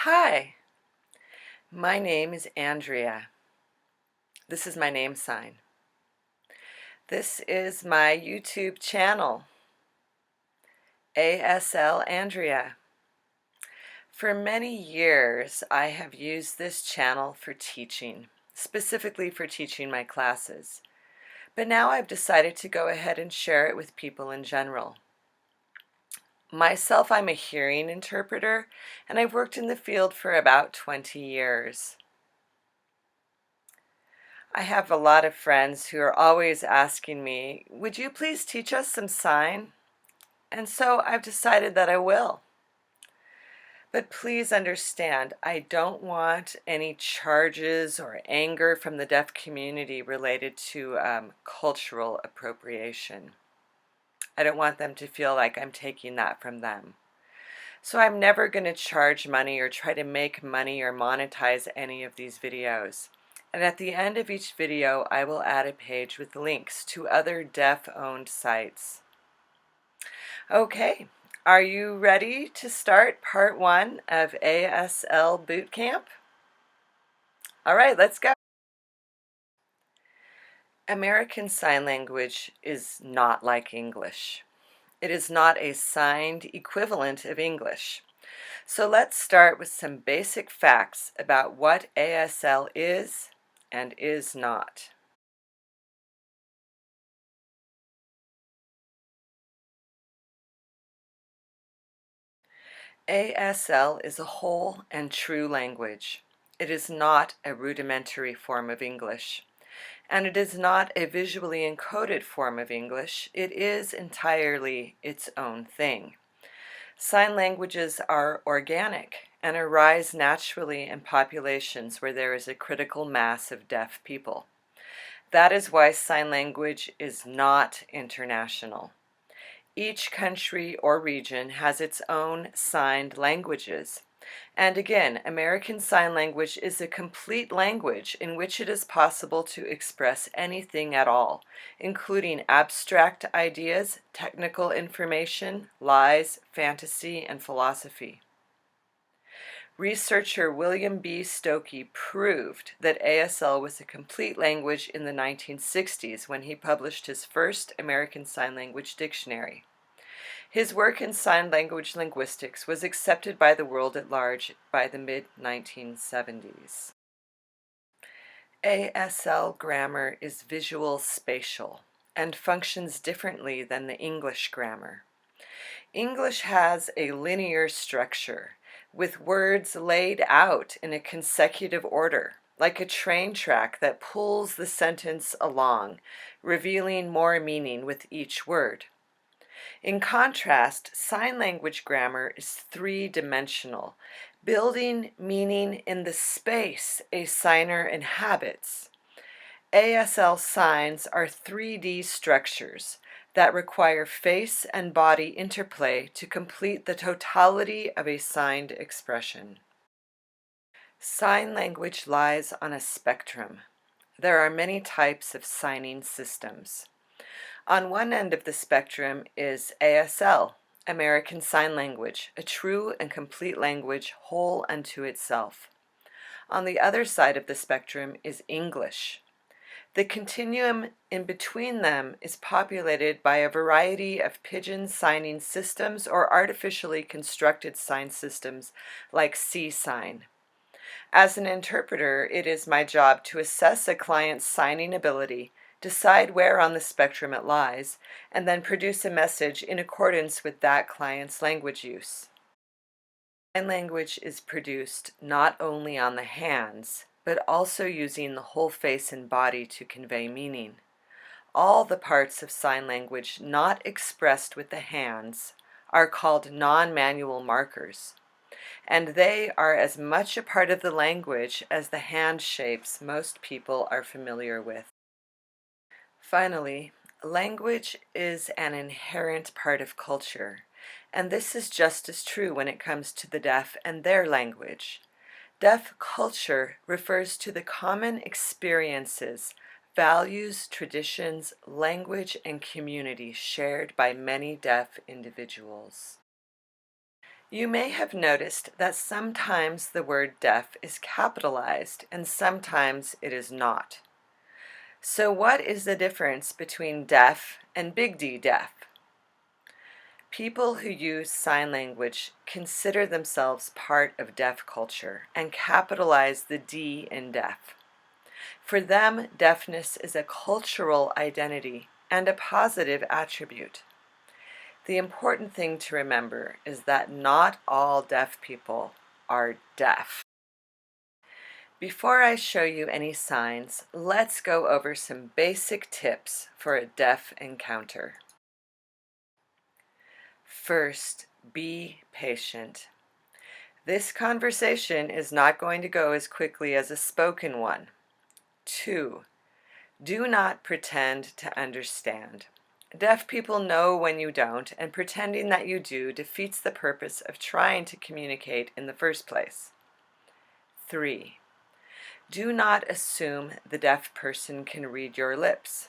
Hi, my name is Andrea. This is my name sign. This is my YouTube channel, ASLAndrea. For many years, I have used this channel for teaching, specifically for teaching my classes. But now I've decided to go ahead and share it with people in general. Myself, I'm a hearing interpreter, and I've worked in the field for about 20 years. I have a lot of friends who are always asking me, would you please teach us some sign? And so I've decided that I will. But please understand, I don't want any charges or anger from the deaf community related to cultural appropriation. I don't want them to feel like I'm taking that from them. So I'm never going to charge money or try to make money or monetize any of these videos. And at the end of each video, I will add a page with links to other deaf-owned sites. Okay, are you ready to start part 1 of ASL Bootcamp? All right, let's go. American Sign Language is not like English. It is not a signed equivalent of English. So let's start with some basic facts about what ASL is and is not. ASL is a whole and true language. It is not a rudimentary form of English, and it is not a visually encoded form of English. It is entirely its own thing. Sign languages are organic and arise naturally in populations where there is a critical mass of deaf people. That is why sign language is not international. Each country or region has its own signed languages. And again, American Sign Language is a complete language in which it is possible to express anything at all, including abstract ideas, technical information, lies, fantasy, and philosophy. Researcher William B. Stokoe proved that ASL was a complete language in the 1960s when he published his first American Sign Language dictionary. His work in sign language linguistics was accepted by the world at large by the mid-1970s. ASL grammar is visual-spatial and functions differently than the English grammar. English has a linear structure, with words laid out in a consecutive order, like a train track that pulls the sentence along, revealing more meaning with each word. In contrast, sign language grammar is three-dimensional, building meaning in the space a signer inhabits. ASL signs are 3D structures that require face and body interplay to complete the totality of a signed expression. Sign language lies on a spectrum. There are many types of signing systems. On one end of the spectrum is ASL, American Sign Language, a true and complete language whole unto itself. On the other side of the spectrum is English. The continuum in between them is populated by a variety of pigeon signing systems or artificially constructed sign systems like C-sign. As an interpreter, it is my job to assess a client's signing ability, decide where on the spectrum it lies, and then produce a message in accordance with that client's language use. Sign language is produced not only on the hands, but also using the whole face and body to convey meaning. All the parts of sign language not expressed with the hands are called non-manual markers, and they are as much a part of the language as the hand shapes most people are familiar with. Finally, language is an inherent part of culture, and this is just as true when it comes to the deaf and their language. Deaf culture refers to the common experiences, values, traditions, language, and community shared by many deaf individuals. You may have noticed that sometimes the word deaf is capitalized and sometimes it is not. So what is the difference between deaf and big D deaf? People who use sign language consider themselves part of deaf culture and capitalize the D in deaf. For them, deafness is a cultural identity and a positive attribute. The important thing to remember is that not all deaf people are deaf. Before I show you any signs, let's go over some basic tips for a deaf encounter. First, be patient. This conversation is not going to go as quickly as a spoken one. 2. Do not pretend to understand. Deaf people know when you don't, and pretending that you do defeats the purpose of trying to communicate in the first place. 3. Do not assume the deaf person can read your lips.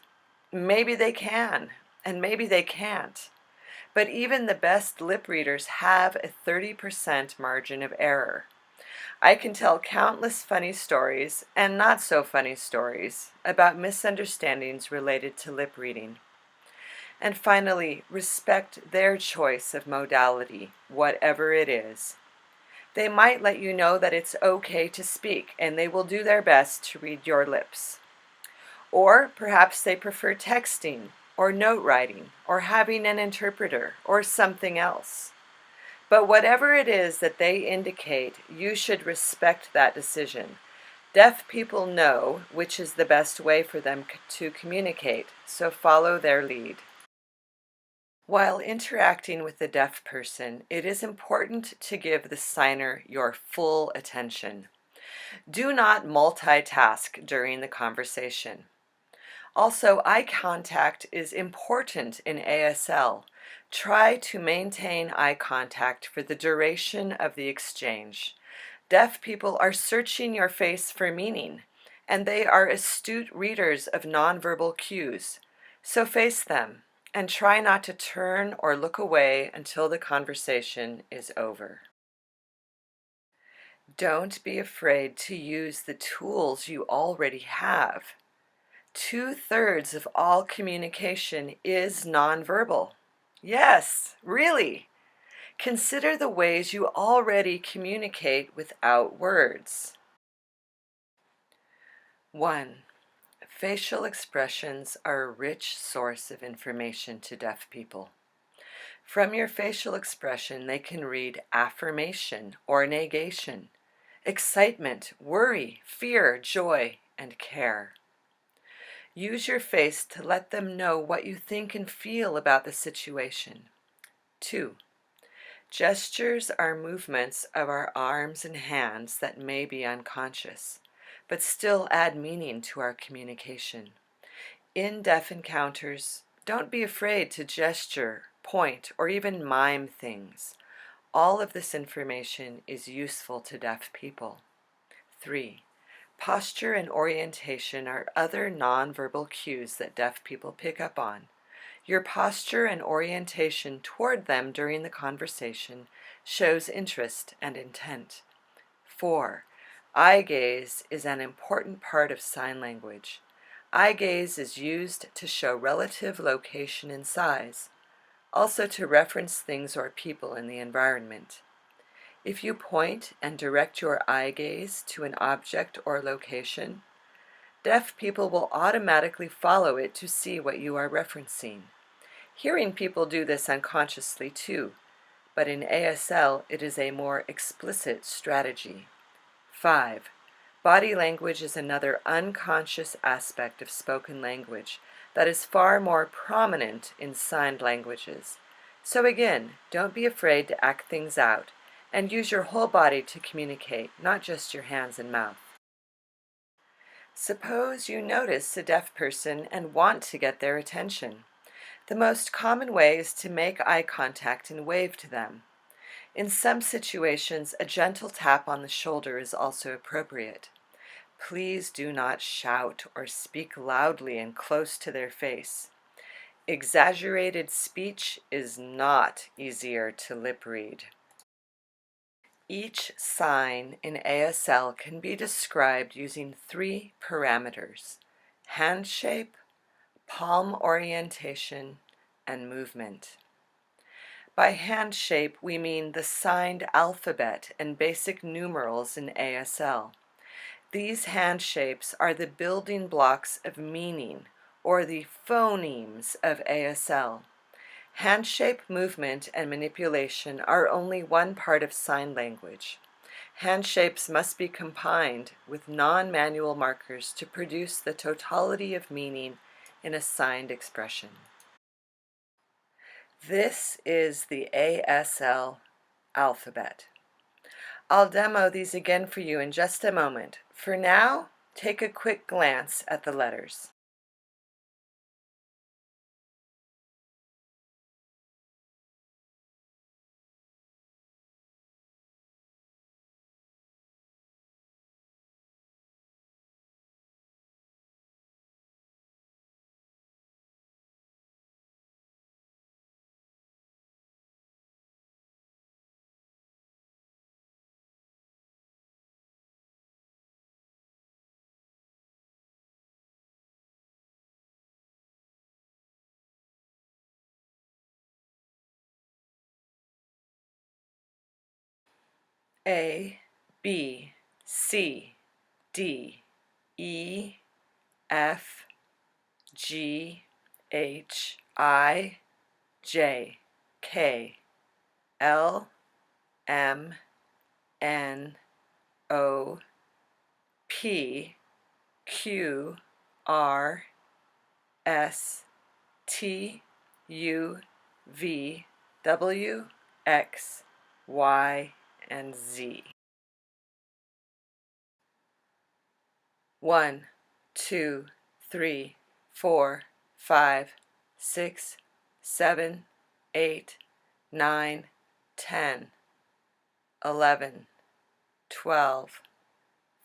Maybe they can, and maybe they can't. But even the best lip readers have a 30% margin of error. I can tell countless funny stories and not so funny stories about misunderstandings related to lip reading. And finally, respect their choice of modality, whatever it is. They might let you know that it's okay to speak, and they will do their best to read your lips. Or perhaps they prefer texting, or note writing, or having an interpreter, or something else. But whatever it is that they indicate, you should respect that decision. Deaf people know which is the best way for them to communicate, so follow their lead. While interacting with the deaf person, it is important to give the signer your full attention. Do not multitask during the conversation. Also, eye contact is important in ASL. Try to maintain eye contact for the duration of the exchange. Deaf people are searching your face for meaning, and they are astute readers of nonverbal cues. So face them and try not to turn or look away until the conversation is over. Don't be afraid to use the tools you already have. 2/3 of all communication is nonverbal. Yes, really. Consider the ways you already communicate without words. 1. Facial expressions are a rich source of information to deaf people. From your facial expression, they can read affirmation or negation, excitement, worry, fear, joy, and care. Use your face to let them know what you think and feel about the situation. 2. Gestures are movements of our arms and hands that may be unconscious, but still add meaning to our communication. In deaf encounters, don't be afraid to gesture, point, or even mime things. All of this information is useful to deaf people. 3. Posture and orientation are other nonverbal cues that deaf people pick up on. Your posture and orientation toward them during the conversation shows interest and intent. 4. Eye gaze is an important part of sign language. Eye gaze is used to show relative location and size, also to reference things or people in the environment. If you point and direct your eye gaze to an object or location, deaf people will automatically follow it to see what you are referencing. Hearing people do this unconsciously too, but in ASL it is a more explicit strategy. 5. Body language is another unconscious aspect of spoken language that is far more prominent in signed languages. So again, don't be afraid to act things out and use your whole body to communicate, not just your hands and mouth. Suppose you notice a deaf person and want to get their attention. The most common way is to make eye contact and wave to them. In some situations, a gentle tap on the shoulder is also appropriate. Please do not shout or speak loudly and close to their face. Exaggerated speech is not easier to lip read. Each sign in ASL can be described using 3 parameters: hand shape, palm orientation, and movement. By hand shape, we mean the signed alphabet and basic numerals in ASL. These hand shapes are the building blocks of meaning, or the phonemes of ASL. Hand shape movement and manipulation are only one part of sign language. Hand shapes must be combined with non-manual markers to produce the totality of meaning in a signed expression. This is the ASL alphabet. I'll demo these again for you in just a moment. For now, take a quick glance at the letters. A, B, C, D, E, F, G, H, I, J, K, L, M, N, O, P, Q, R, S, T, U, V, W, X, Y, and Z. 1, 2, 3, 4, 5, 6, 7, 8, 9, 10, 11, 12,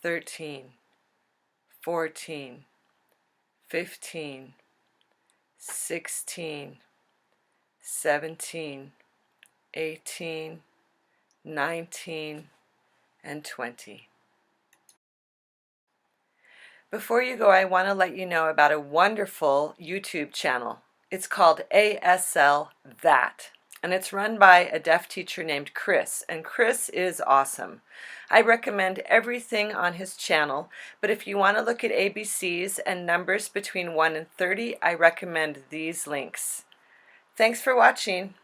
13, 14, 15, 16, 17, 18, 19, and 20. Before you go, I want to let you know about a wonderful YouTube channel. It's called ASL That, and it's run by a deaf teacher named Chris, and Chris is awesome. I recommend everything on his channel, but if you want to look at ABCs and numbers between 1 and 30, I recommend these links. Thanks for watching.